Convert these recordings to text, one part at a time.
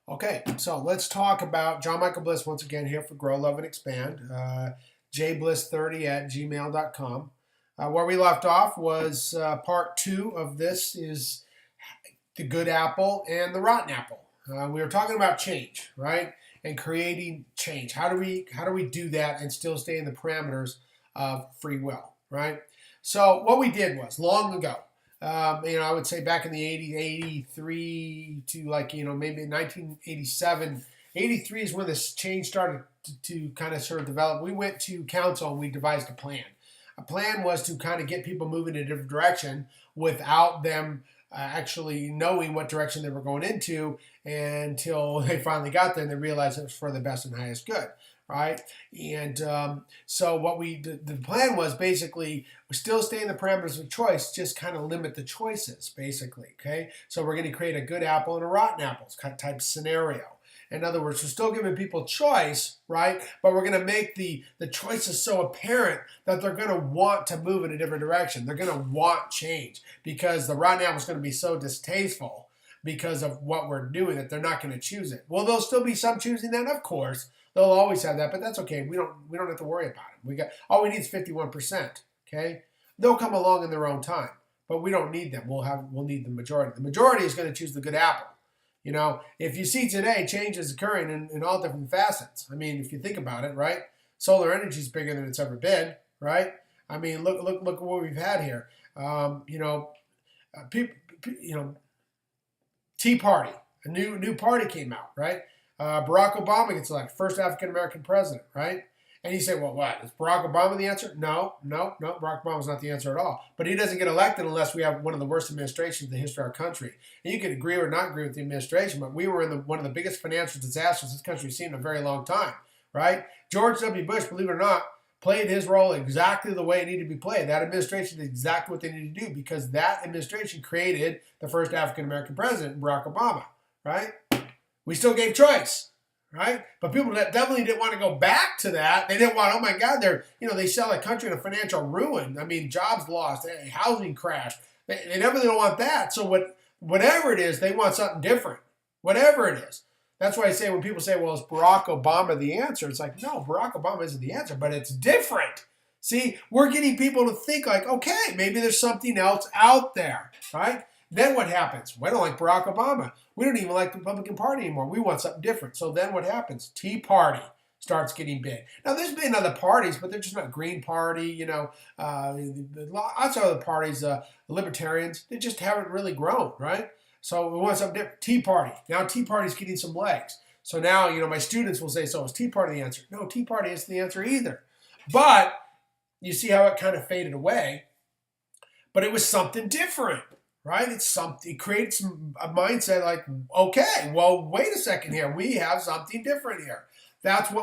Okay, so let's talk about John Michael Bliss once again here for Grow, Love, and Expand. jbliss30 at gmail.com. Where we left off was part two of this is the good apple and the rotten apple. We were talking about change, right? And creating change. How do we do that and still stay in the parameters of free will, right? So what we did was long ago, I would say back in the 80s, 83 to maybe 1987. 83 is when this change started to kind of sort of develop. We went to council and we devised a plan. A plan was to kind of get people moving in a different direction without them actually knowing what direction they were going into until they finally got there and they realized it was for the best and highest good, right? And so the plan was basically we still stay in the parameters of choice, just kind of limit the choices, basically, okay? So we're going to create a good apple and a rotten apple type scenario. In other words, we're still giving people choice, right? But we're going to make the choices so apparent that they're going to want to move in a different direction. They're going to want change because the rotten apple is going to be so distasteful because of what we're doing that they're not going to choose it. Well, there'll still be some choosing that, of course. They'll always have that, but that's okay. We don't have to worry about it. All we need is 51%. Okay, they'll come along in their own time, but we don't need them. We'll need the majority. The majority is going to choose the good apple. You know, if you see today, change is occurring in all different facets. I mean, if you think about it, right? Solar energy is bigger than it's ever been, right? I mean, look at what we've had here. Tea Party, a new party came out, right? Barack Obama gets elected, first African American president, right? And you say, well, what? Is Barack Obama the answer? No. Barack Obama's not the answer at all. But he doesn't get elected unless we have one of the worst administrations in the history of our country. And you can agree or not agree with the administration, but we were in one of the biggest financial disasters this country's seen in a very long time, right? George W. Bush, believe it or not, played his role exactly the way it needed to be played. That administration did exactly what they needed to do because that administration created the first African American president, Barack Obama, right? We still gave choice. Right? But people that definitely didn't want to go back to that. They didn't want, oh my God, they sell a country in a financial ruin. I mean, jobs lost, housing crash. They definitely don't want that. So whatever it is, they want something different. Whatever it is. That's why I say when people say, well, is Barack Obama the answer? It's like, no, Barack Obama isn't the answer, but it's different. See, we're getting people to think like, okay, maybe there's something else out there, right? Then what happens? We don't like Barack Obama. We don't even like the Republican Party anymore. We want something different. So then what happens? Tea Party starts getting big. Now, there's been other parties, but they're just not Green Party, lots of other parties, libertarians, they just haven't really grown, right? So we want something different. Tea Party. Now Tea Party's getting some legs. So now, my students will say, so is Tea Party the answer? No, Tea Party isn't the answer either. But you see how it kind of faded away. But it was something different. Right? It creates a mindset like, okay, well, wait a second here. We have something different here. That's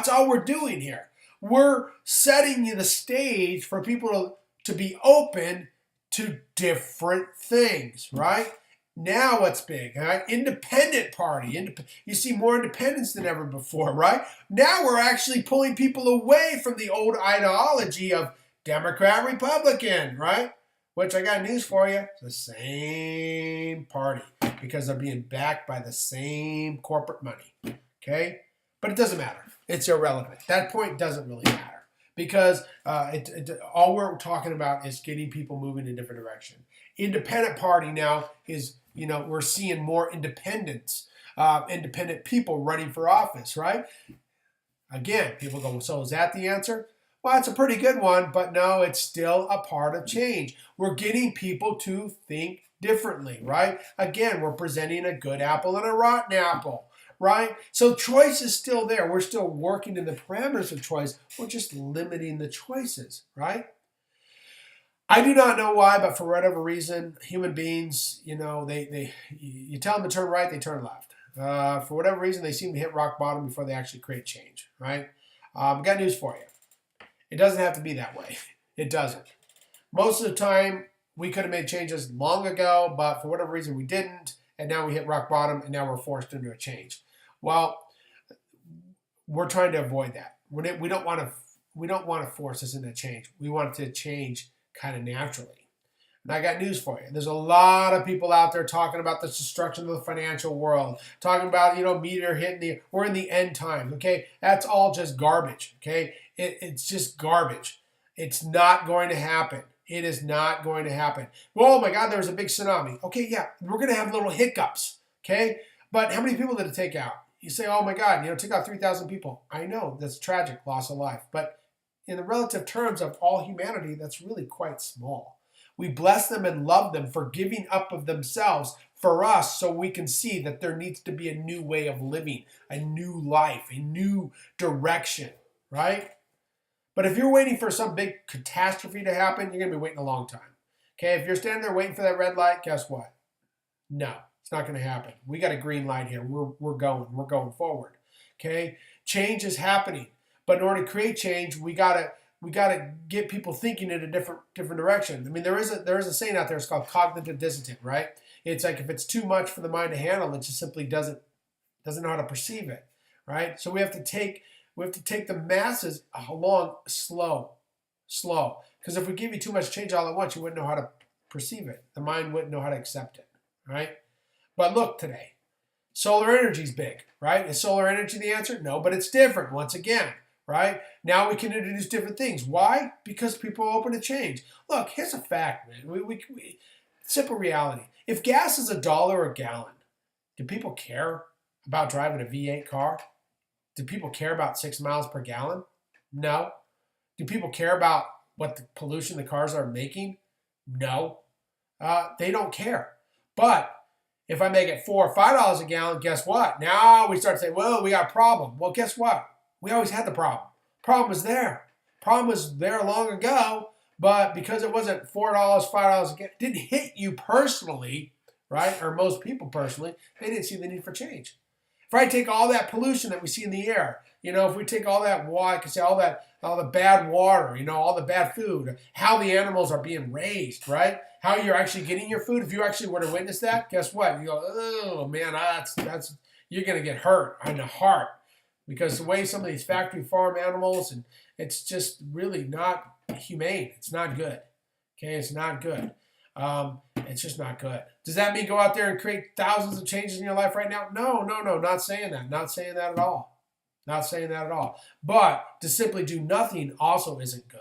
all we're doing here. We're setting the stage for people to be open to different things, right? Now what's big, right? Independent party. You see more independence than ever before, right? Now we're actually pulling people away from the old ideology of Democrat, Republican, right? Which I got news for you, it's the same party because they're being backed by the same corporate money, okay? But it doesn't matter. It's irrelevant. That point doesn't really matter because all we're talking about is getting people moving in a different direction. Independent party now is, we're seeing more independent people running for office, right? Again, people go, so is that the answer? Well, it's a pretty good one, but no, it's still a part of change. We're getting people to think differently, right? Again, we're presenting a good apple and a rotten apple, right? So choice is still there. We're still working in the parameters of choice. We're just limiting the choices, right? I do not know why, but for whatever reason, human beings, you tell them to turn right, they turn left. For whatever reason, they seem to hit rock bottom before they actually create change, right? Got news for you. It doesn't have to be that way. It doesn't. Most of the time, we could have made changes long ago, but for whatever reason, we didn't, and now we hit rock bottom, and now we're forced into a change. Well, we're trying to avoid that. We don't want to force us into change. We want it to change kind of naturally. And I got news for you. There's a lot of people out there talking about the destruction of the financial world, talking about, meteor hitting we're in the end times, okay? That's all just garbage, okay? It's just garbage. It's not going to happen. It is not going to happen. Well, oh my God, there was a big tsunami. Okay, yeah, we're going to have little hiccups, okay? But how many people did it take out? You say, oh my God, it took out 3,000 people. I know, that's tragic, loss of life. But in the relative terms of all humanity, that's really quite small. We bless them and love them for giving up of themselves for us so we can see that there needs to be a new way of living, a new life, a new direction, right? But if you're waiting for some big catastrophe to happen, you're going to be waiting a long time. Okay, if you're standing there waiting for that red light, guess what? No, it's not going to happen. We got a green light here. We're going forward. Okay, change is happening, but in order to create change, we gotta get people thinking in a different direction. I mean, there is a saying out there. It's called cognitive dissonance, right? It's like if it's too much for the mind to handle, it just simply doesn't know how to perceive it, right? So we have to take the masses along slow. Because if we give you too much change all at once, you wouldn't know how to perceive it. The mind wouldn't know how to accept it, right? But look today, solar energy is big, right? Is solar energy the answer? No, but it's different once again, right? Now we can introduce different things. Why? Because people are open to change. Look, here's a fact, man. Simple reality. If gas is $1 a gallon, do people care about driving a V8 car? Do people care about 6 miles per gallon? No. Do people care about what the pollution the cars are making? No. They don't care. But if I make it $4 or $5 a gallon, guess what? Now we start saying, well, we got a problem. Well, guess what? We always had the problem. Problem was there. Problem was there long ago, but because it wasn't $4, $5 a gallon, it didn't hit you personally, right? Or most people personally, they didn't see the need for change. If I take all that pollution that we see in the air, if we take all that water, I can say all the bad water, all the bad food, how the animals are being raised, right? How you're actually getting your food. If you actually were to witness that, guess what? You go, oh man, that's you're gonna get hurt on the heart because the way some of these factory farm animals, and it's just really not humane. It's not good. Okay, it's not good. It's just not good. Does that mean go out there and create thousands of changes in your life right now? No, not saying that. Not saying that at all. Not saying that at all. But to simply do nothing also isn't good.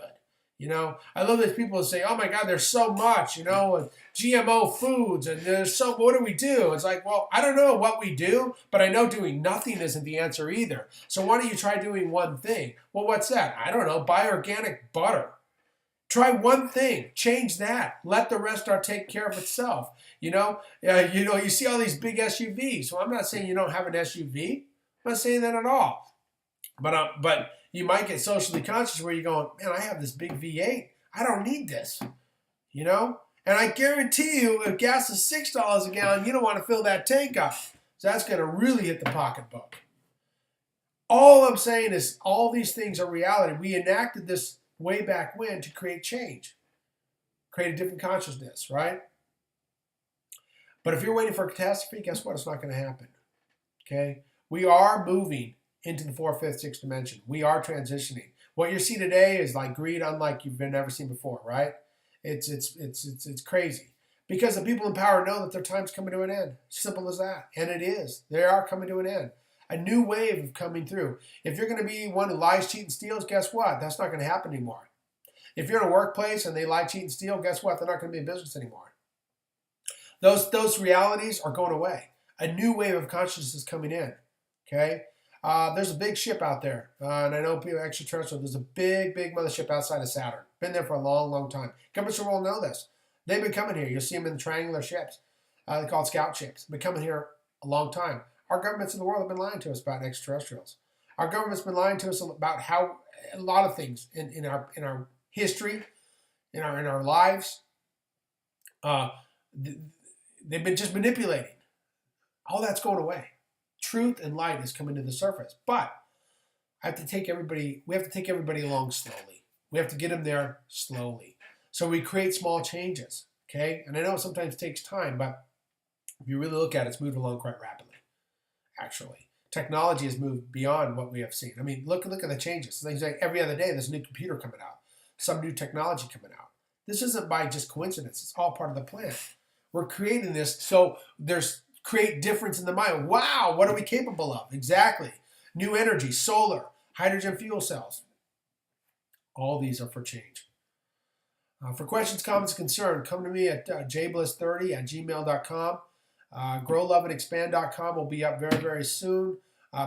I love these people who say, oh my God, there's so much, GMO foods, and what do we do? It's like, well, I don't know what we do, but I know doing nothing isn't the answer either. So why don't you try doing one thing? Well, what's that? I don't know, buy organic butter. Try one thing, change that. Let the rest take care of itself. You see all these big SUVs. So I'm not saying you don't have an SUV. I'm not saying that at all. But you might get socially conscious where you're going, man, I have this big V8. I don't need this. And I guarantee you, if gas is $6 a gallon, you don't want to fill that tank up. So that's going to really hit the pocketbook. All I'm saying is all these things are reality. We enacted this way back when to create change, create a different consciousness, right? But if you're waiting for a catastrophe, guess what? It's not going to happen. Okay? We are moving into the 4th, 5th, 6th dimension. We are transitioning. What you see today is like greed unlike you've never seen before, right? It's crazy. Because the people in power know that their time's coming to an end. Simple as that. And it is. They are coming to an end. A new wave of coming through. If you're going to be one who lies, cheats, and steals, guess what? That's not going to happen anymore. If you're in a workplace and they lie, cheat, and steal, guess what? They're not going to be in business anymore. Those realities are going away. A new wave of consciousness is coming in. Okay? There's a big ship out there. And I know people extraterrestrial. There's a big mothership outside of Saturn. Been there for a long time. Governments of the world know this. They've been coming here. You'll see them in triangular ships. They're called scout ships. They've been coming here a long time. Our governments in the world have been lying to us about extraterrestrials. Our government's been lying to us about how a lot of things in our history, in our lives. They've been just manipulating. All that's going away. Truth and light is coming to the surface. But we have to take everybody along slowly. We have to get them there slowly. So we create small changes. Okay? And I know it sometimes takes time, but if you really look at it, it's moved along quite rapidly. Actually, technology has moved beyond what we have seen. I mean, look at the changes. Things like every other day, there's a new computer coming out, some new technology coming out. This isn't by just coincidence. It's all part of the plan. We're creating this so there's create difference in the mind. Wow, what are we capable of? Exactly. New energy, solar, hydrogen fuel cells. All these are for change. For questions, comments, concerns, come to me at jbliss30@gmail.com. Growloveandexpand.com will be up very, very soon.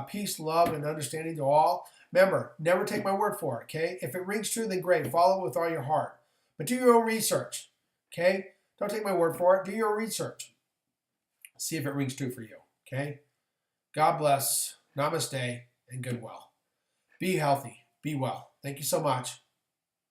Peace, love, and understanding to all. Remember, never take my word for it, okay? If it rings true, then great. Follow it with all your heart. But do your own research, okay? Don't take my word for it. Do your own research. See if it rings true for you, okay? God bless. Namaste and goodwill. Be healthy. Be well. Thank you so much.